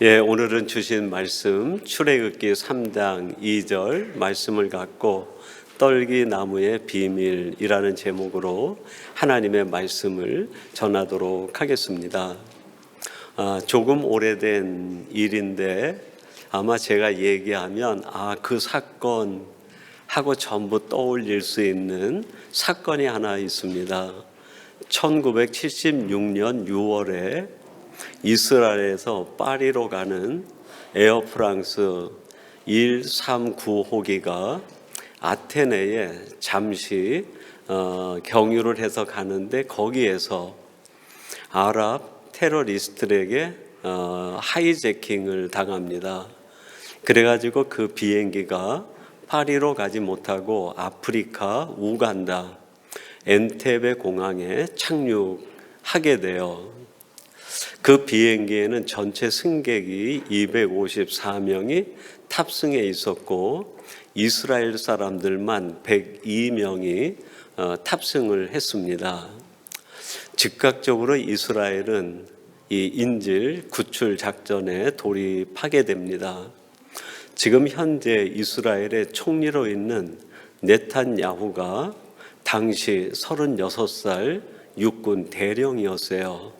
오늘은 주신 말씀 출애굽기 3장 2절 말씀을 갖고 떨기 나무의 비밀이라는 제목으로 하나님의 말씀을 전하도록 하겠습니다. 조금 오래된 일인데 아마 제가 얘기하면 그 사건 하고 전부 떠올릴 수 있는 사건이 하나 있습니다. 1976년 6월에 이스라엘에서 파리로 가는 에어프랑스 139호기가 아테네에 잠시 경유를 해서 가는데 거기에서 아랍 테러리스트들에게 하이제킹을 당합니다. 그래가지고 그 비행기가 파리로 가지 못하고 아프리카 우간다 엔테베 공항에 착륙하게 돼요. 그 비행기에는 전체 승객이 254명이 탑승해 있었고 이스라엘 사람들만 102명이 탑승을 했습니다. 즉각적으로 이스라엘은 이 인질 구출 작전에 돌입하게 됩니다. 지금 현재 이스라엘의 총리로 있는 네탄야후가 당시 36살 육군 대령이었어요.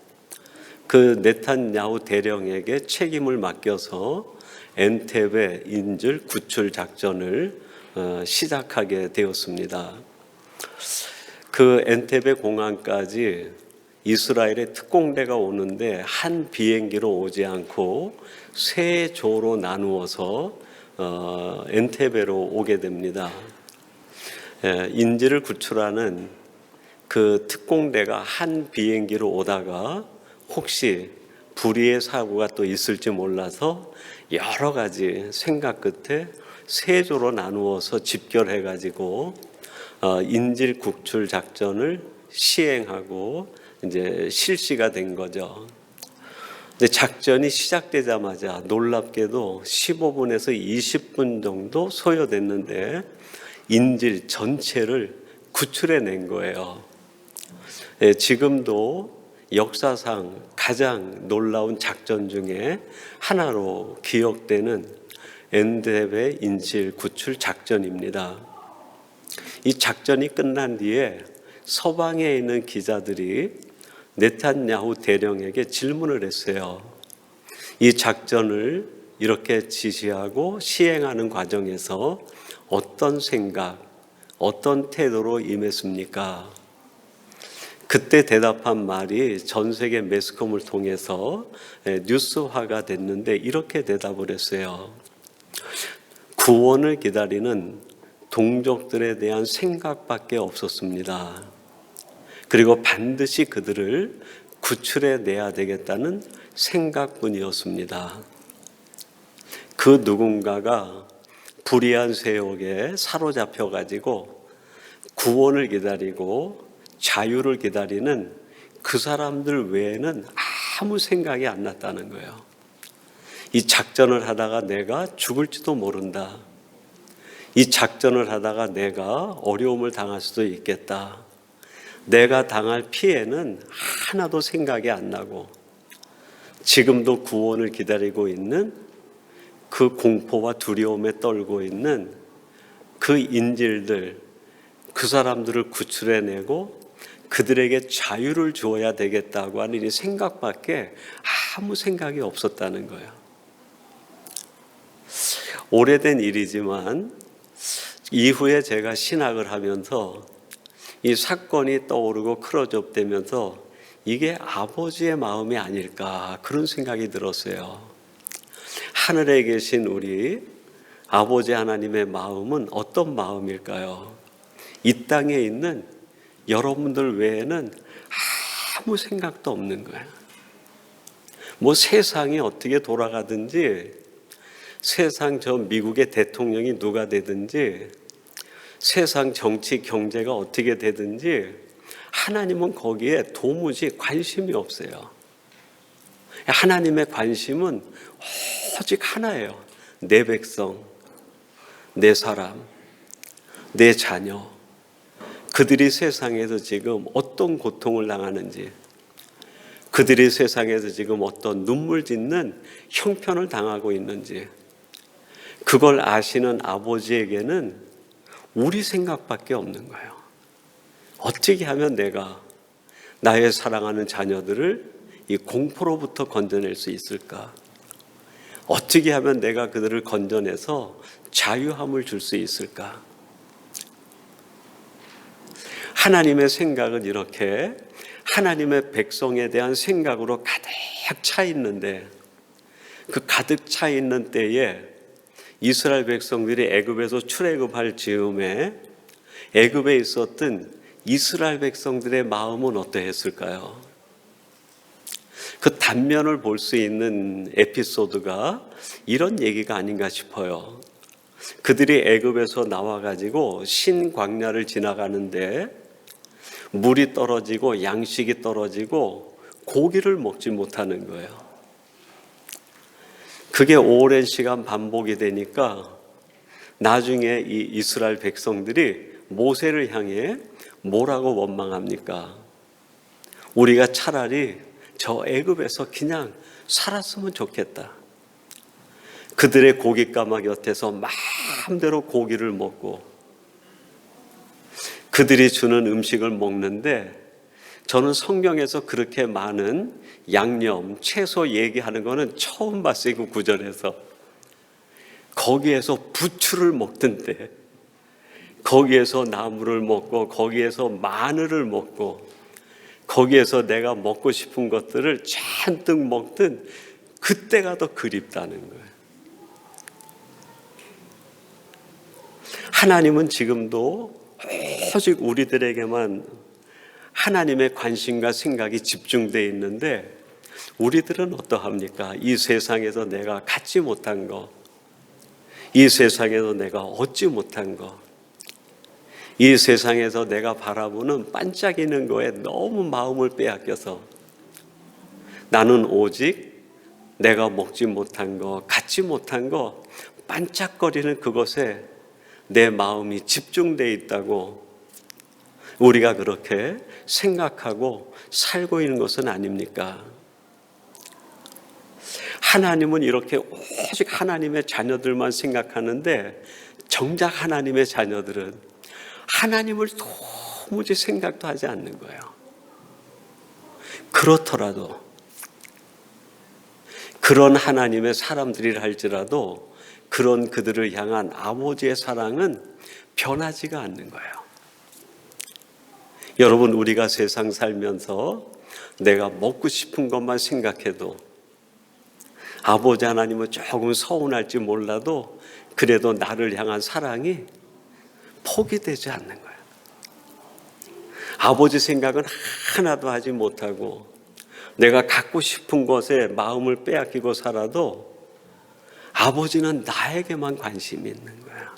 그 네탄야후 대령에게 책임을 맡겨서 엔테베 인질 구출 작전을 시작하게 되었습니다. 그 엔테베 공항까지 이스라엘의 특공대가 오는데 한 비행기로 오지 않고 세 조로 나누어서 엔테베로 오게 됩니다. 인질을 구출하는 그 특공대가 한 비행기로 오다가 혹시 불의의 사고가 또 있을지 몰라서 여러 가지 생각 끝에 세 조로 나누어서 집결해 가지고 인질 구출 작전을 시행하고 이제 실시가 된 거죠. 근데 작전이 시작되자마자 놀랍게도 15분에서 20분 정도 소요됐는데 인질 전체를 구출해 낸 거예요. 지금도 역사상 가장 놀라운 작전 중에 하나로 기억되는 엔테베 인질 구출 작전입니다. 이 작전이 끝난 뒤에 서방에 있는 기자들이 네탄야후 대령에게 질문을 했어요. 이 작전을 이렇게 지시하고 시행하는 과정에서 어떤 생각, 어떤 태도로 임했습니까? 그때 대답한 말이 전 세계 매스컴을 통해서 뉴스화가 됐는데 이렇게 대답을 했어요. 구원을 기다리는 동족들에 대한 생각밖에 없었습니다. 그리고 반드시 그들을 구출해 내야 되겠다는 생각뿐이었습니다. 그 누군가가 불의한 세력에 사로잡혀 가지고 구원을 기다리고 자유를 기다리는 그 사람들 외에는 아무 생각이 안 났다는 거예요. 이 작전을 하다가 내가 죽을지도 모른다. 이 작전을 하다가 내가 어려움을 당할 수도 있겠다. 내가 당할 피해는 하나도 생각이 안 나고 지금도 구원을 기다리고 있는 그 공포와 두려움에 떨고 있는 그 인질들, 그 사람들을 구출해내고 그들에게 자유를 주어야 되겠다고 하는 이 생각밖에 아무 생각이 없었다는 거예요. 오래된 일이지만 이후에 제가 신학을 하면서 이 사건이 떠오르고 크로즈업되면서 이게 아버지의 마음이 아닐까 그런 생각이 들었어요. 하늘에 계신 우리 아버지 하나님의 마음은 어떤 마음일까요? 이 땅에 있는 여러분들 외에는 아무 생각도 없는 거예요. 뭐 세상이 어떻게 돌아가든지, 세상 저 미국의 대통령이 누가 되든지, 세상 정치 경제가 어떻게 되든지 하나님은 거기에 도무지 관심이 없어요. 하나님의 관심은 오직 하나예요. 내 백성, 내 사람, 내 자녀, 그들이 세상에서 지금 어떤 고통을 당하는지, 그들이 세상에서 지금 어떤 눈물 짓는 형편을 당하고 있는지, 그걸 아시는 아버지에게는 우리 생각밖에 없는 거예요. 어떻게 하면 내가 나의 사랑하는 자녀들을 이 공포로부터 건져낼 수 있을까? 어떻게 하면 내가 그들을 건져내서 자유함을 줄 수 있을까? 하나님의 생각은 이렇게 하나님의 백성에 대한 생각으로 가득 차 있는데, 그 가득 차 있는 때에 이스라엘 백성들이 애굽에서 출애굽할 즈음에 애굽에 있었던 이스라엘 백성들의 마음은 어떠했을까요? 그 단면을 볼 수 있는 에피소드가 이런 얘기가 아닌가 싶어요. 그들이 애굽에서 나와가지고 신광야를 지나가는데 물이 떨어지고 양식이 떨어지고 고기를 먹지 못하는 거예요. 그게 오랜 시간 반복이 되니까 나중에 이 이스라엘 백성들이 모세를 향해 뭐라고 원망합니까? 우리가 차라리 저 애굽에서 그냥 살았으면 좋겠다. 그들의 고깃가마 곁에서 마음대로 고기를 먹고 그들이 주는 음식을 먹는데, 저는 성경에서 그렇게 많은 양념, 채소 얘기하는 거는 처음 봤어요. 그 구절에서. 거기에서 부추를 먹던데, 거기에서 나물을 먹고, 거기에서 마늘을 먹고, 거기에서 내가 먹고 싶은 것들을 잔뜩 먹던 그때가 더 그립다는 거예요. 하나님은 지금도 오직 우리들에게만 하나님의 관심과 생각이 집중되어 있는데, 우리들은 어떠합니까? 이 세상에서 내가 갖지 못한 거, 이 세상에서 내가 얻지 못한 거, 이 세상에서 내가 바라보는 반짝이는 거에 너무 마음을 빼앗겨서 나는 오직 내가 먹지 못한 거, 갖지 못한 거, 반짝거리는 그것에 내 마음이 집중되어 있다고 우리가 그렇게 생각하고 살고 있는 것은 아닙니까? 하나님은 이렇게 오직 하나님의 자녀들만 생각하는데, 정작 하나님의 자녀들은 하나님을 도무지 생각도 하지 않는 거예요. 그렇더라도, 그런 하나님의 사람들이라 할지라도 그런 그들을 향한 아버지의 사랑은 변하지가 않는 거예요. 여러분, 우리가 세상 살면서 내가 먹고 싶은 것만 생각해도 아버지 하나님은 조금 서운할지 몰라도 그래도 나를 향한 사랑이 포기되지 않는 거예요. 아버지 생각은 하나도 하지 못하고 내가 갖고 싶은 것에 마음을 빼앗기고 살아도 아버지는 나에게만 관심이 있는 거야.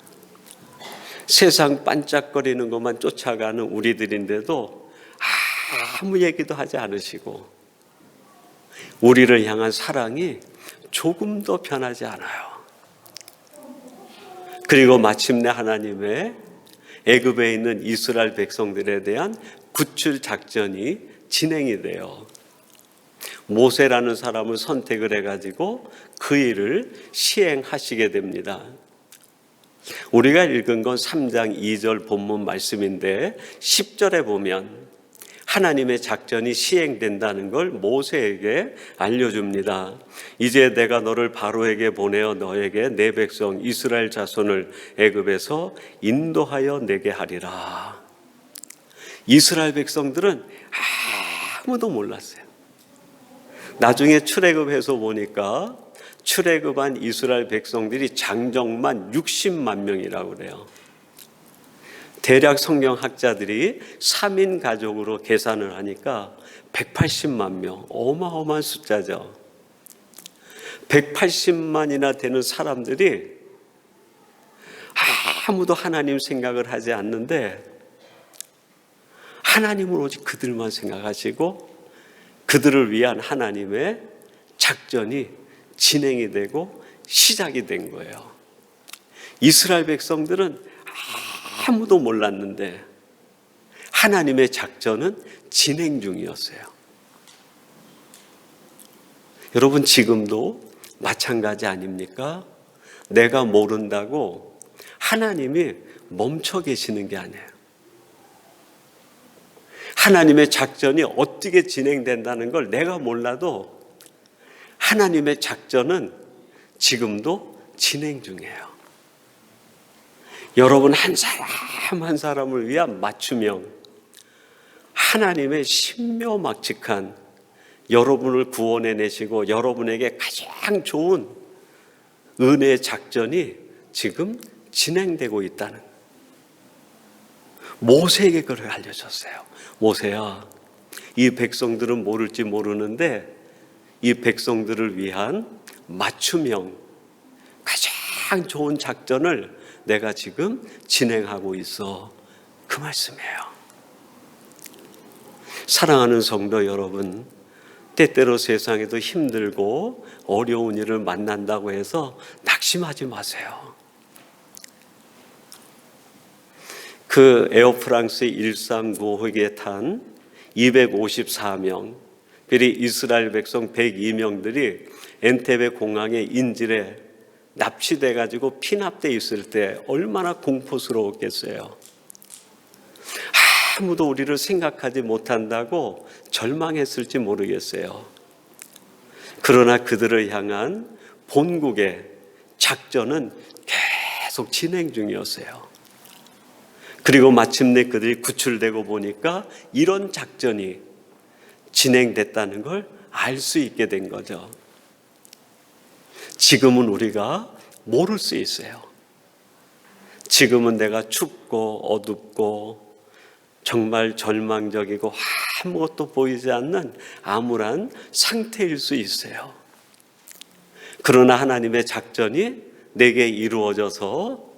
세상 반짝거리는 것만 쫓아가는 우리들인데도 아무 얘기도 하지 않으시고 우리를 향한 사랑이 조금도 변하지 않아요. 그리고 마침내 하나님의 애굽에 있는 이스라엘 백성들에 대한 구출 작전이 진행이 돼요. 모세라는 사람을 선택을 해가지고 그 일을 시행하시게 됩니다. 우리가 읽은 건 3장 2절 본문 말씀인데 10절에 보면 하나님의 작전이 시행된다는 걸 모세에게 알려줍니다. 이제 내가 너를 바로에게 보내어 너에게 내 백성 이스라엘 자손을 애굽에서 인도하여 내게 하리라. 이스라엘 백성들은 아무도 몰랐어요. 나중에 출애굽해서 보니까 출애굽한 이스라엘 백성들이 장정만 60만 명이라고 그래요. 대략 성경학자들이 3인 가족으로 계산을 하니까 180만 명, 어마어마한 숫자죠. 180만이나 되는 사람들이 아무도 하나님 생각을 하지 않는데 하나님은 오직 그들만 생각하시고 그들을 위한 하나님의 작전이 진행이 되고 시작이 된 거예요. 이스라엘 백성들은 아무도 몰랐는데 하나님의 작전은 진행 중이었어요. 여러분, 지금도 마찬가지 아닙니까? 내가 모른다고 하나님이 멈춰 계시는 게 아니에요. 하나님의 작전이 어떻게 진행된다는 걸 내가 몰라도 하나님의 작전은 지금도 진행 중이에요. 여러분 한 사람 한 사람을 위한 맞춤형, 하나님의 신묘막측한 여러분을 구원해내시고 여러분에게 가장 좋은 은혜의 작전이 지금 진행되고 있다는, 모세에게 그걸 알려줬어요. 모세야, 이 백성들은 모를지 모르는데 이 백성들을 위한 맞춤형 가장 좋은 작전을 내가 지금 진행하고 있어. 그 말씀이에요. 사랑하는 성도 여러분, 때때로 세상에도 힘들고 어려운 일을 만난다고 해서 낙심하지 마세요. 그 에어프랑스 139호기에 탄 254명, 그리 이스라엘 백성 102명들이 엔테베 공항의 인질에 납치돼 가지고 피납돼 있을 때 얼마나 공포스러웠겠어요. 아무도 우리를 생각하지 못한다고 절망했을지 모르겠어요. 그러나 그들을 향한 본국의 작전은 계속 진행 중이었어요. 그리고 마침내 그들이 구출되고 보니까 이런 작전이 진행됐다는 걸 알 수 있게 된 거죠. 지금은 우리가 모를 수 있어요. 지금은 내가 춥고 어둡고 정말 절망적이고 아무것도 보이지 않는 암울한 상태일 수 있어요. 그러나 하나님의 작전이 내게 이루어져서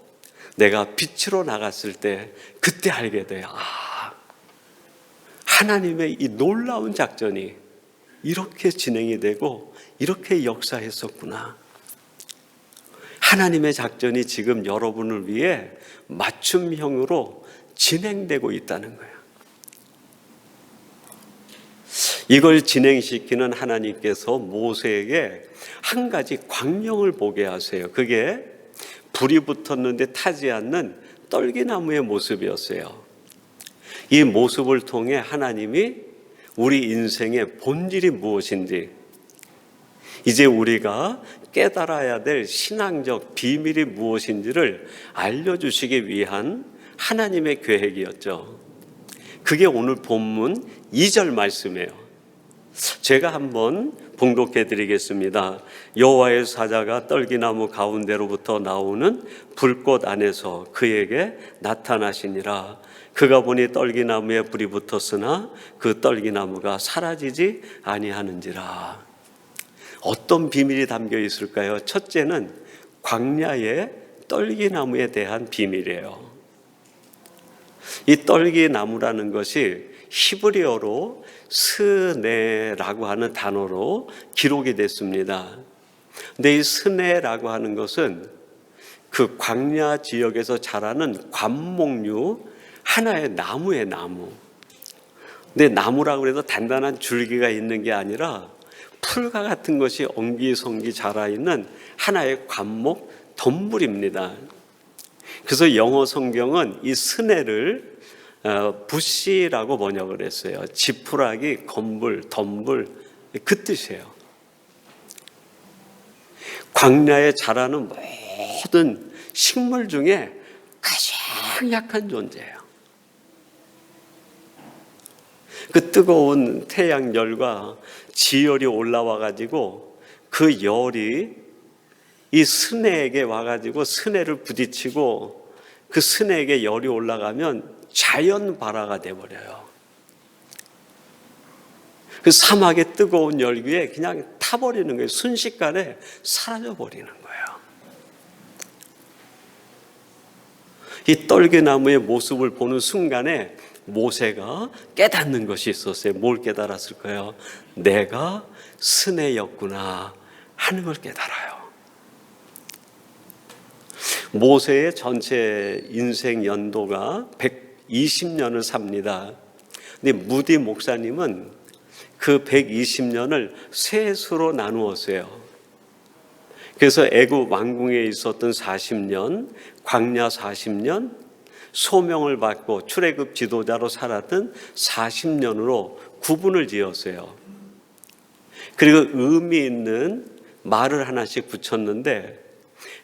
내가 빛으로 나갔을 때 그때 알게 돼요. 하나님의 이 놀라운 작전이 이렇게 진행이 되고 이렇게 역사했었구나. 하나님의 작전이 지금 여러분을 위해 맞춤형으로 진행되고 있다는 거예요. 이걸 진행시키는 하나님께서 모세에게 한 가지 광명을 보게 하세요. 그게 불이 붙었는데 타지 않는 떨기나무의 모습이었어요. 이 모습을 통해 하나님이 우리 인생의 본질이 무엇인지, 이제 우리가 깨달아야 될 신앙적 비밀이 무엇인지를 알려주시기 위한 하나님의 계획이었죠. 그게 오늘 본문 2절 말씀이에요. 제가 한번 봉독해 드리겠습니다. 여호와의 사자가 떨기나무 가운데로부터 나오는 불꽃 안에서 그에게 나타나시니라. 그가 보니 떨기나무에 불이 붙었으나 그 떨기나무가 사라지지 아니하는지라. 어떤 비밀이 담겨 있을까요? 첫째는 광야의 떨기나무에 대한 비밀이에요. 이 떨기나무라는 것이 히브리어로 스네라고 하는 단어로 기록이 됐습니다. 근데 이 스네라고 하는 것은 그 광야 지역에서 자라는 관목류 하나의 나무의 나무. 근데 나무라고 해도 단단한 줄기가 있는 게 아니라 풀과 같은 것이 엉기성기 자라있는 하나의 관목 덤불입니다. 그래서 영어 성경은 이 스네를 부시라고 번역을 했어요. 지푸라기, 건불, 덤불, 그 뜻이에요. 광야에 자라는 모든 식물 중에 가장 약한 존재예요. 그 뜨거운 태양 열과 지열이 올라와 가지고 그 열이 이 스네에게 와가지고 스네를 부딪히고 그 스네에게 열이 올라가면 자연 발화가 돼버려요. 그 사막의 뜨거운 열기에 그냥 타버리는 거예요. 순식간에 사라져버리는 거예요. 이 떨기나무의 모습을 보는 순간에 모세가 깨닫는 것이 있었어요. 뭘 깨달았을까요? 내가 스네였구나 하는 걸 깨달아요. 모세의 전체 인생 연도가 120년을 삽니다. 근데 무디 목사님은 그 120년을 셋으로 나누었어요. 그래서 애굽 왕궁에 있었던 40년, 광야 40년, 소명을 받고 출애굽 지도자로 살았던 40년으로 구분을 지었어요. 그리고 의미 있는 말을 하나씩 붙였는데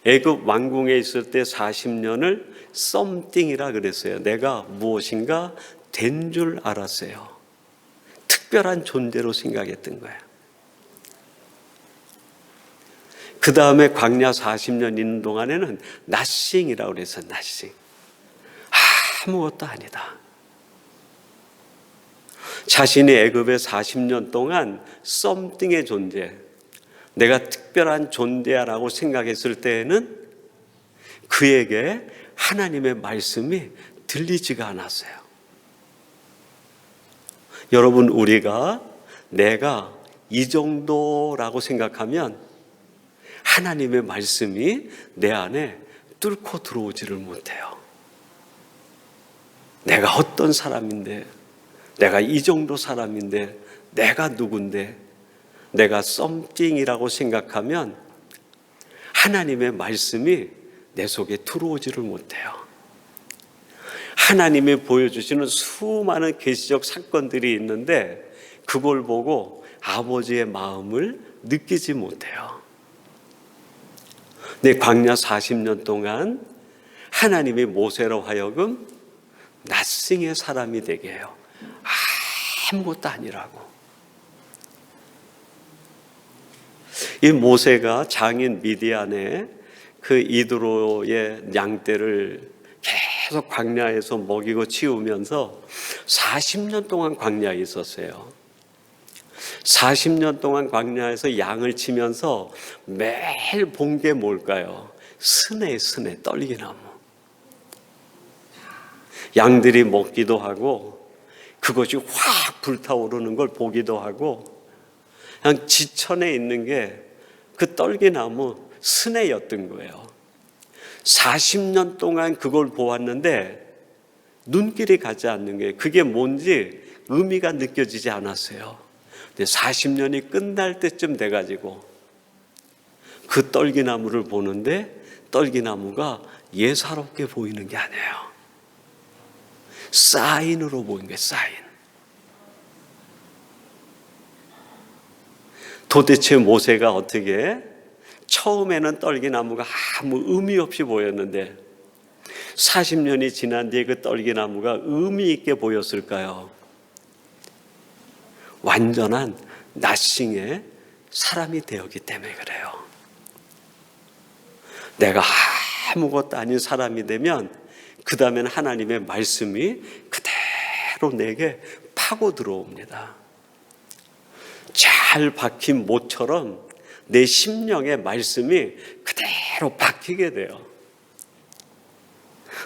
애굽 왕궁에 있을 때 40년을 something이라 그랬어요. 내가 무엇인가 된 줄 알았어요. 특별한 존재로 생각했던 거예요. 그 다음에 광야 40년 있는 동안에는 nothing이라고 그랬어요. nothing. 아무것도 아니다. 자신이 애굽에 40년 동안 something의 존재, 내가 특별한 존재라고 생각했을 때에는 그에게 하나님의 말씀이 들리지가 않았어요. 여러분, 우리가 내가 이 정도라고 생각하면 하나님의 말씀이 내 안에 뚫고 들어오지를 못해요. 내가 어떤 사람인데, 내가 이 정도 사람인데, 내가 누군데, 내가 something이라고 생각하면 하나님의 말씀이 내 속에 들어오지를 못해요. 하나님이 보여주시는 수많은 계시적 사건들이 있는데 그걸 보고 아버지의 마음을 느끼지 못해요. 내 광야 40년 동안 하나님이 모세로 하여금 nothing의 사람이 되게 해요. 아무것도 아니라고. 이 모세가 장인 미디안의 그 이드로의 양떼를 계속 광야에서 먹이고 치우면서 40년 동안 광야에 있었어요. 40년 동안 광야에서 양을 치면서 매일 본 게 뭘까요? 스네, 떨기나무. 양들이 먹기도 하고 그것이 확 불타오르는 걸 보기도 하고 그냥 지천에 있는 게 그 떨기나무 스네였던 거예요. 40년 동안 그걸 보았는데 눈길이 가지 않는 거예요. 그게 뭔지 의미가 느껴지지 않았어요. 근데 40년이 끝날 때쯤 돼가지고 그 떨기나무를 보는데 떨기나무가 예사롭게 보이는 게 아니에요. 사인으로 보이는 거예요. 사인. 도대체 모세가 어떻게 처음에는 떨기나무가 아무 의미 없이 보였는데 40년이 지난 뒤에 그 떨기나무가 의미 있게 보였을까요? 완전한 nothing의 사람이 되었기 때문에 그래요. 내가 아무것도 아닌 사람이 되면 그 다음에는 하나님의 말씀이 그대로 내게 파고 들어옵니다. 잘 박힌 못처럼 내 심령의 말씀이 그대로 박히게 돼요.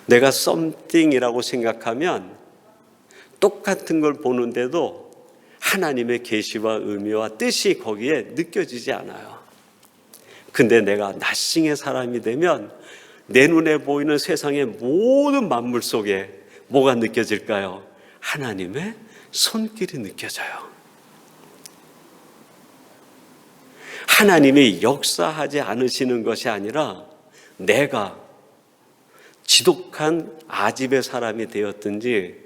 내가 something이라고 생각하면 똑같은 걸 보는데도 하나님의 계시와 의미와 뜻이 거기에 느껴지지 않아요. 근데 내가 nothing의 사람이 되면 내 눈에 보이는 세상의 모든 만물 속에 뭐가 느껴질까요? 하나님의 손길이 느껴져요. 하나님이 역사하지 않으시는 것이 아니라 내가 지독한 아집의 사람이 되었든지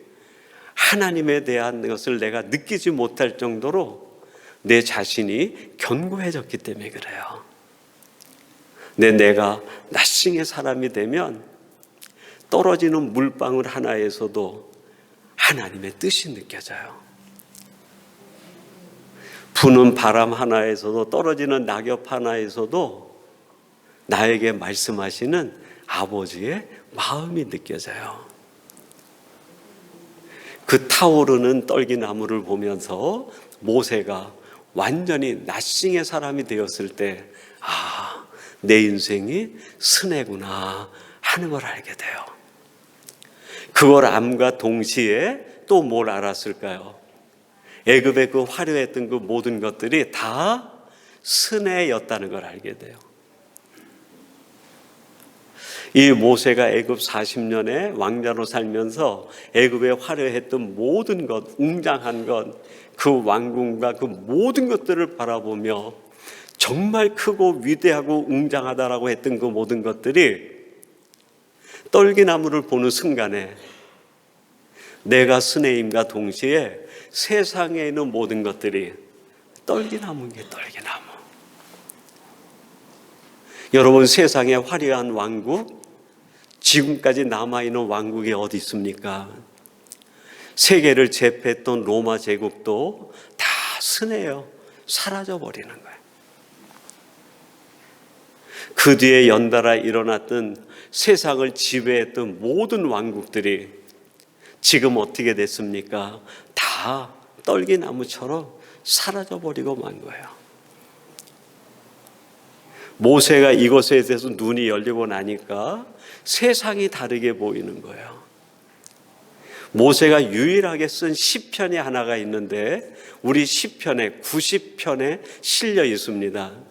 하나님에 대한 것을 내가 느끼지 못할 정도로 내 자신이 견고해졌기 때문에 그래요. 내가 nothing의 사람이 되면 떨어지는 물방울 하나에서도 하나님의 뜻이 느껴져요. 부는 바람 하나에서도 떨어지는 낙엽 하나에서도 나에게 말씀하시는 아버지의 마음이 느껴져요. 그 타오르는 떨기나무를 보면서 모세가 완전히 nothing의 사람이 되었을 때 내 인생이 스네구나 하는 걸 알게 돼요. 그걸 암과 동시에 또 뭘 알았을까요? 애굽의 그 화려했던 그 모든 것들이 다 스네였다는 걸 알게 돼요. 이 모세가 애굽 40년에 왕자로 살면서 애굽에 화려했던 모든 것, 웅장한 것, 그 왕궁과 그 모든 것들을 바라보며 정말 크고 위대하고 웅장하다라고 했던 그 모든 것들이 떨기나무를 보는 순간에 내가 스네임과 동시에 세상에 있는 모든 것들이 떨기나무인 게 떨기나무. 여러분, 세상에 화려한 왕국, 지금까지 남아있는 왕국이 어디 있습니까? 세계를 제패했던 로마 제국도 다 스네요. 사라져버리는 거예요. 그 뒤에 연달아 일어났던 세상을 지배했던 모든 왕국들이 지금 어떻게 됐습니까? 다 떨기나무처럼 사라져버리고 만 거예요. 모세가 이것에 대해서 눈이 열리고 나니까 세상이 다르게 보이는 거예요. 모세가 유일하게 쓴 시편이 하나가 있는데 우리 시편에 90편에 실려 있습니다.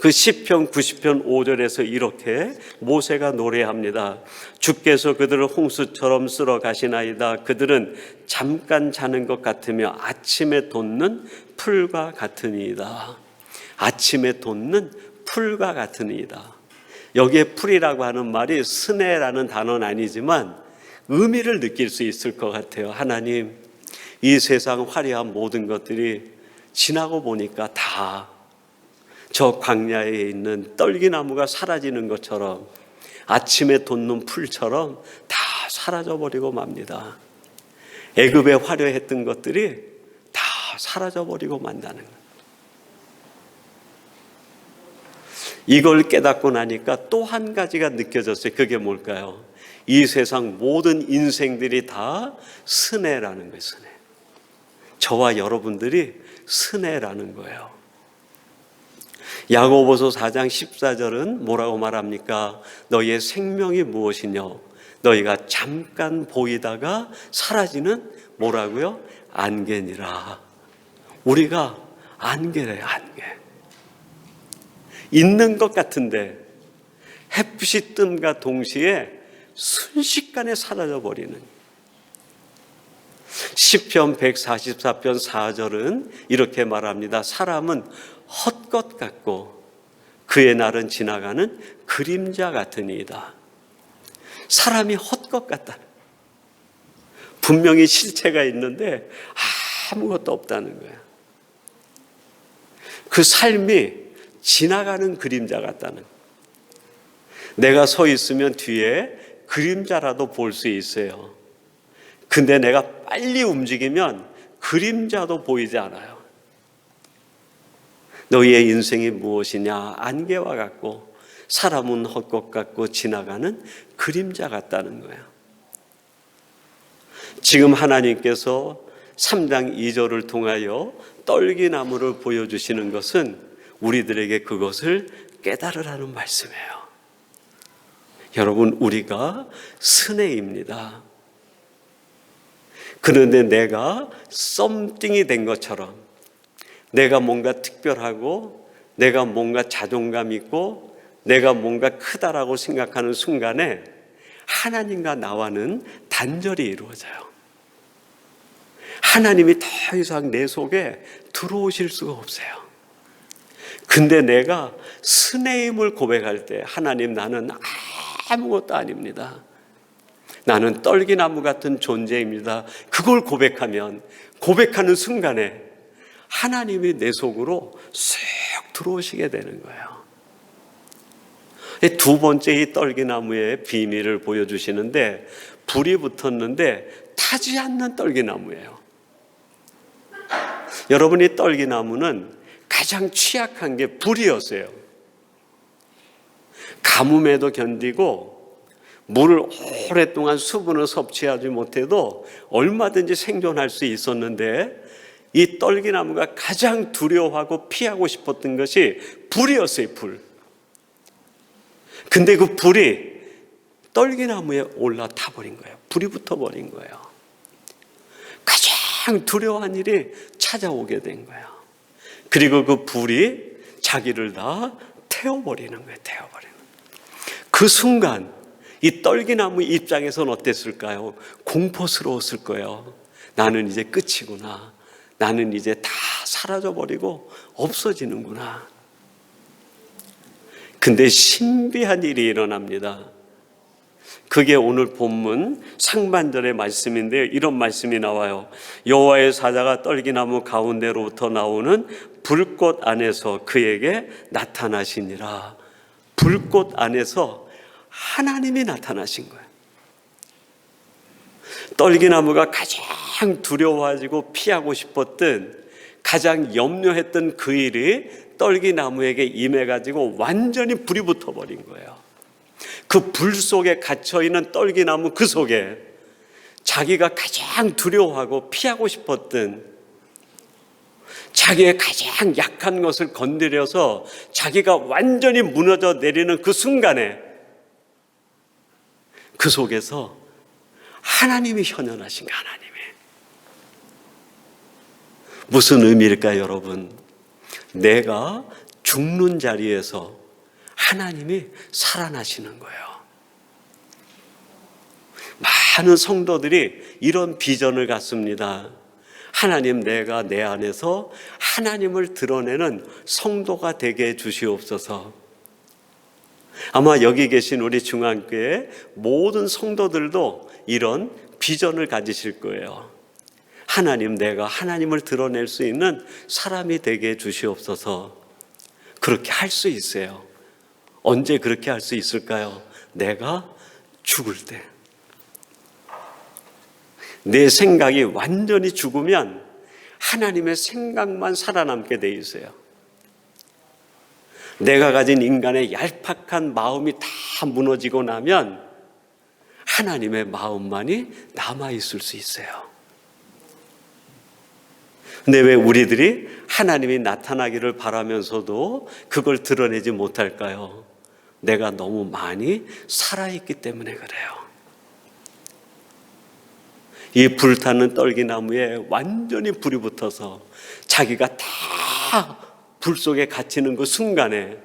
그 시편 90편 5절에서 이렇게 모세가 노래합니다. 주께서 그들을 홍수처럼 쓸어 가시나이다. 그들은 잠깐 자는 것 같으며 아침에 돋는 풀과 같으니이다. 아침에 돋는 풀과 같으니이다. 여기에 풀이라고 하는 말이 스네라는 단어는 아니지만 의미를 느낄 수 있을 것 같아요. 하나님, 이 세상 화려한 모든 것들이 지나고 보니까 다 저 광야에 있는 떨기나무가 사라지는 것처럼 아침에 돋는 풀처럼 다 사라져버리고 맙니다. 애굽에 화려했던 것들이 다 사라져버리고 만다는 거예요. 이걸 깨닫고 나니까 또 한 가지가 느껴졌어요. 그게 뭘까요? 이 세상 모든 인생들이 다 스네라는 거예요. 스네. 저와 여러분들이 스네라는 거예요. 야고보서 4장 14절은 뭐라고 말합니까? 너희의 생명이 무엇이냐? 너희가 잠깐 보이다가 사라지는 뭐라고요? 안개니라. 우리가 안개래요. 안개. 있는 것 같은데 햇빛이 뜸과 동시에 순식간에 사라져버리는. 시편 144편 4절은 이렇게 말합니다. 사람은 헛것 같고 그의 날은 지나가는 그림자 같으니이다. 사람이 헛것 같다. 분명히 실체가 있는데 아무것도 없다는 거야. 그 삶이 지나가는 그림자 같다는 거야. 내가 서 있으면 뒤에 그림자라도 볼 수 있어요. 근데 내가 빨리 움직이면 그림자도 보이지 않아요. 너희의 인생이 무엇이냐? 안개와 같고 사람은 헛것 같고 지나가는 그림자 같다는 거예요. 지금 하나님께서 3장 2절을 통하여 떨기나무를 보여주시는 것은 우리들에게 그것을 깨달으라는 말씀이에요. 여러분, 우리가 스네입니다. 그런데 내가 썸띵이 된 것처럼 내가 뭔가 특별하고 내가 뭔가 자존감 있고 내가 뭔가 크다라고 생각하는 순간에 하나님과 나와는 단절이 이루어져요. 하나님이 더 이상 내 속에 들어오실 수가 없어요. 근데 내가 스네임을 고백할 때 하나님, 나는 아무것도 아닙니다. 나는 떨기나무 같은 존재입니다. 그걸 고백하면 고백하는 순간에 하나님이 내 속으로 쑥 들어오시게 되는 거예요. 두 번째 이 떨기나무의 비밀을 보여주시는데 불이 붙었는데 타지 않는 떨기나무예요. 여러분, 이 떨기나무는 가장 취약한 게 불이었어요. 가뭄에도 견디고 물을 오랫동안 수분을 섭취하지 못해도 얼마든지 생존할 수 있었는데 이 떨기나무가 가장 두려워하고 피하고 싶었던 것이 불이었어요. 불. 근데 그 불이 떨기나무에 올라타 버린 거예요. 불이 붙어버린 거예요. 가장 두려워한 일이 찾아오게 된 거예요. 그리고 그 불이 자기를 다 태워버리는 거예요. 태워버리는 거예요. 그 순간 이 떨기나무 입장에서는 어땠을까요? 공포스러웠을 거예요. 나는 이제 끝이구나. 나는 이제 다 사라져버리고 없어지는구나. 근데 신비한 일이 일어납니다. 그게 오늘 본문 상반절의 말씀인데요. 이런 말씀이 나와요. 여호와의 사자가 떨기나무 가운데로부터 나오는 불꽃 안에서 그에게 나타나시니라. 불꽃 안에서 하나님이 나타나신 거예요. 떨기나무가 가장 두려워하고 피하고 싶었던, 가장 염려했던 그 일이 떨기나무에게 임해가지고 완전히 불이 붙어버린 거예요. 그 불 속에 갇혀있는 떨기나무 그 속에 자기가 가장 두려워하고 피하고 싶었던, 자기의 가장 약한 것을 건드려서 자기가 완전히 무너져 내리는 그 순간에 그 속에서 하나님이 현현하신 거예요. 하나님이. 무슨 의미일까요, 여러분? 내가 죽는 자리에서 하나님이 살아나시는 거예요. 많은 성도들이 이런 비전을 갖습니다. 하나님, 내가 내 안에서 하나님을 드러내는 성도가 되게 해 주시옵소서. 아마 여기 계신 우리 중앙교회 모든 성도들도 이런 비전을 가지실 거예요. 하나님, 내가 하나님을 드러낼 수 있는 사람이 되게 해 주시옵소서. 그렇게 할 수 있어요. 언제 그렇게 할 수 있을까요? 내가 죽을 때. 내 생각이 완전히 죽으면 하나님의 생각만 살아남게 돼 있어요. 내가 가진 인간의 얄팍한 마음이 다 무너지고 나면 하나님의 마음만이 남아있을 수 있어요. 근데 왜 우리들이 하나님이 나타나기를 바라면서도 그걸 드러내지 못할까요? 내가 너무 많이 살아있기 때문에 그래요. 이 불타는 떨기나무에 완전히 불이 붙어서 자기가 다 불 속에 갇히는 그 순간에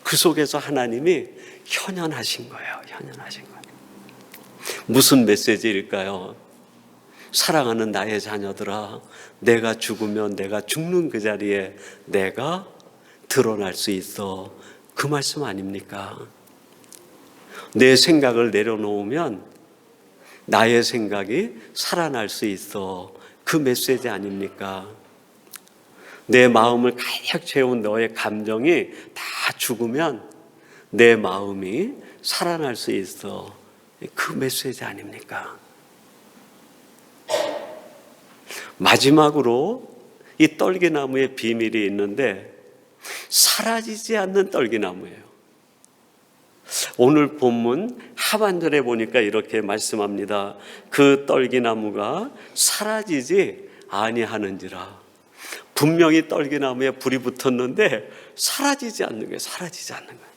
그 속에서 하나님이 현현하신 거예요. 현현하신 거예요. 무슨 메시지일까요? 사랑하는 나의 자녀들아, 내가 죽으면 내가 죽는 그 자리에 내가 드러날 수 있어. 그 말씀 아닙니까? 내 생각을 내려놓으면 나의 생각이 살아날 수 있어. 그 메시지 아닙니까? 내 마음을 가득 채운 너의 감정이 다 죽으면 내 마음이 살아날 수 있어. 그 메시지 아닙니까? 마지막으로 이 떨기나무의 비밀이 있는데 사라지지 않는 떨기나무예요. 오늘 본문 하반절에 보니까 이렇게 말씀합니다. 그 떨기나무가 사라지지 아니하는지라. 분명히 떨기나무에 불이 붙었는데 사라지지 않는 거예요. 사라지지 않는 거예요.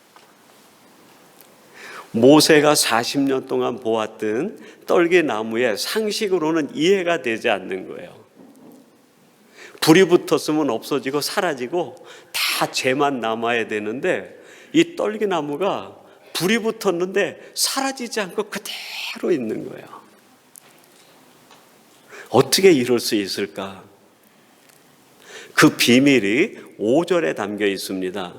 모세가 40년 동안 보았던 떨기나무의 상식으로는 이해가 되지 않는 거예요. 불이 붙었으면 없어지고 사라지고 다 재만 남아야 되는데 이 떨기나무가 불이 붙었는데 사라지지 않고 그대로 있는 거예요. 어떻게 이럴 수 있을까? 그 비밀이 5절에 담겨 있습니다.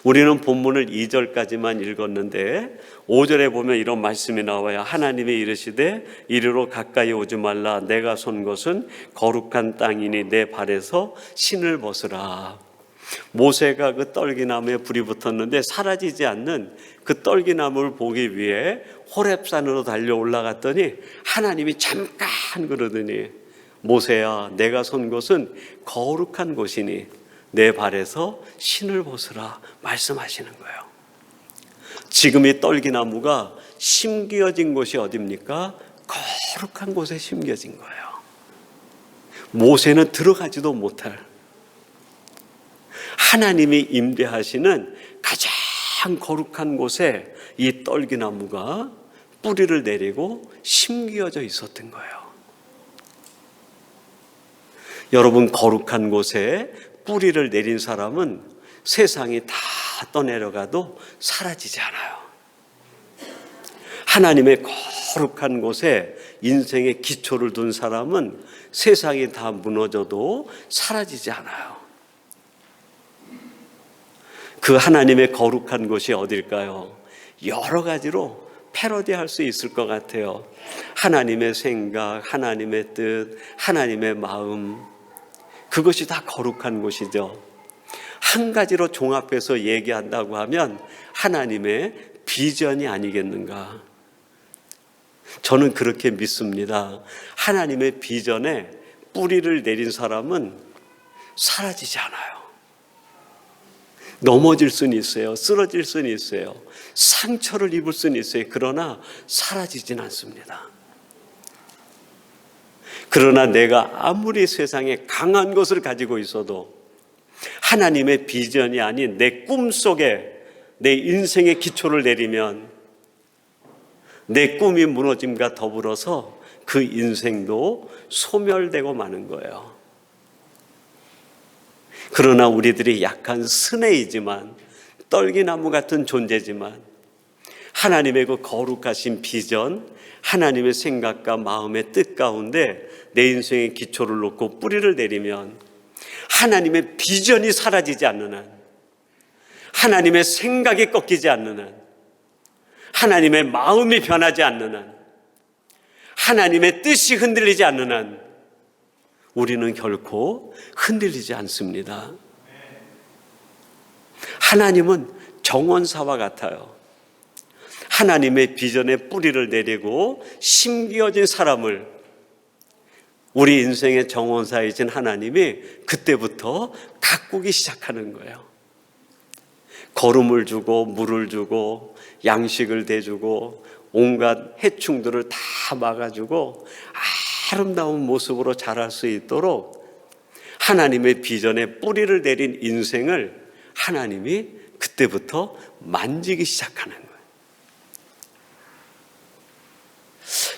우리는 본문을 2절까지만 읽었는데 5절에 보면 이런 말씀이 나와요. 하나님이 이르시되 이리로 가까이 오지 말라. 내가 선 곳은 거룩한 땅이니 내 발에서 신을 벗으라. 모세가 그 떨기나무에 불이 붙었는데 사라지지 않는 그 떨기나무를 보기 위해 호렙산으로 달려 올라갔더니 하나님이 잠깐 그러더니 모세야, 내가 선 곳은 거룩한 곳이니 내 발에서 신을 벗으라 말씀하시는 거예요. 지금 이 떨기나무가 심겨진 곳이 어디입니까? 거룩한 곳에 심겨진 거예요. 모세는 들어가지도 못할, 하나님이 임재하시는 가장 거룩한 곳에 이 떨기나무가 뿌리를 내리고 심겨져 있었던 거예요. 여러분, 거룩한 곳에 뿌리를 내린 사람은 세상이 다 떠내려가도 사라지지 않아요. 하나님의 거룩한 곳에 인생의 기초를 둔 사람은 세상이 다 무너져도 사라지지 않아요. 그 하나님의 거룩한 곳이 어딜까요? 여러 가지로 패러디할 수 있을 것 같아요. 하나님의 생각, 하나님의 뜻, 하나님의 마음, 그것이 다 거룩한 곳이죠. 한 가지로 종합해서 얘기한다고 하면 하나님의 비전이 아니겠는가. 저는 그렇게 믿습니다. 하나님의 비전에 뿌리를 내린 사람은 사라지지 않아요. 넘어질 수는 있어요. 쓰러질 수는 있어요. 상처를 입을 수는 있어요. 그러나 사라지진 않습니다. 그러나 내가 아무리 세상에 강한 것을 가지고 있어도 하나님의 비전이 아닌 내 꿈속에 내 인생의 기초를 내리면 내 꿈이 무너짐과 더불어서 그 인생도 소멸되고 마는 거예요. 그러나 우리들이 약한 스네이지만, 떨기나무 같은 존재지만 하나님의 그 거룩하신 비전, 하나님의 생각과 마음의 뜻 가운데 내 인생의 기초를 놓고 뿌리를 내리면 하나님의 비전이 사라지지 않는 한, 하나님의 생각이 꺾이지 않는 한, 하나님의 마음이 변하지 않는 한, 하나님의 뜻이 흔들리지 않는 한 우리는 결코 흔들리지 않습니다. 하나님은 정원사와 같아요. 하나님의 비전에 뿌리를 내리고 심기어진 사람을 우리 인생의 정원사이신 하나님이 그때부터 가꾸기 시작하는 거예요. 걸음을 주고 물을 주고 양식을 대주고 온갖 해충들을 다 막아주고 아름다운 모습으로 자랄 수 있도록 하나님의 비전에 뿌리를 내린 인생을 하나님이 그때부터 만지기 시작하는 거예요.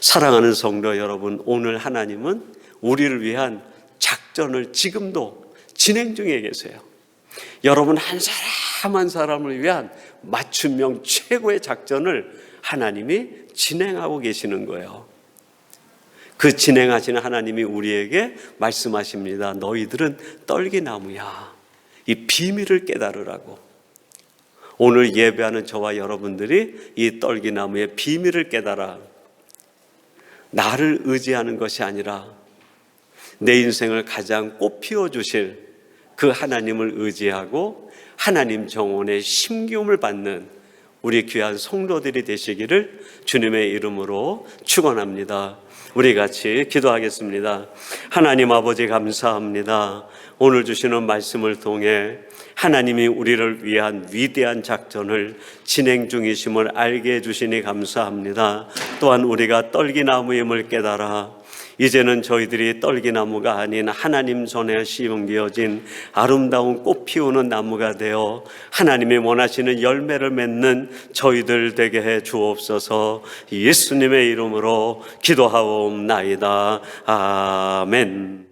사랑하는 성도 여러분, 오늘 하나님은 우리를 위한 작전을 지금도 진행 중에 계세요. 여러분 한 사람 한 사람을 위한 맞춤형 최고의 작전을 하나님이 진행하고 계시는 거예요. 그 진행하시는 하나님이 우리에게 말씀하십니다. 너희들은 떨기나무야. 이 비밀을 깨달으라고. 오늘 예배하는 저와 여러분들이 이 떨기나무의 비밀을 깨달아 나를 의지하는 것이 아니라 내 인생을 가장 꽃피워 주실 그 하나님을 의지하고 하나님 정원의 심기움을 받는 우리 귀한 성도들이 되시기를 주님의 이름으로 축원합니다. 우리 같이 기도하겠습니다. 하나님 아버지 감사합니다. 오늘 주시는 말씀을 통해 하나님이 우리를 위한 위대한 작전을 진행 중이심을 알게 해주시니 감사합니다. 또한 우리가 떨기나무임을 깨달아 이제는 저희들이 떨기나무가 아닌 하나님 전에 심겨진 아름다운 꽃 피우는 나무가 되어 하나님이 원하시는 열매를 맺는 저희들 되게 해 주옵소서. 예수님의 이름으로 기도하옵나이다. 아멘.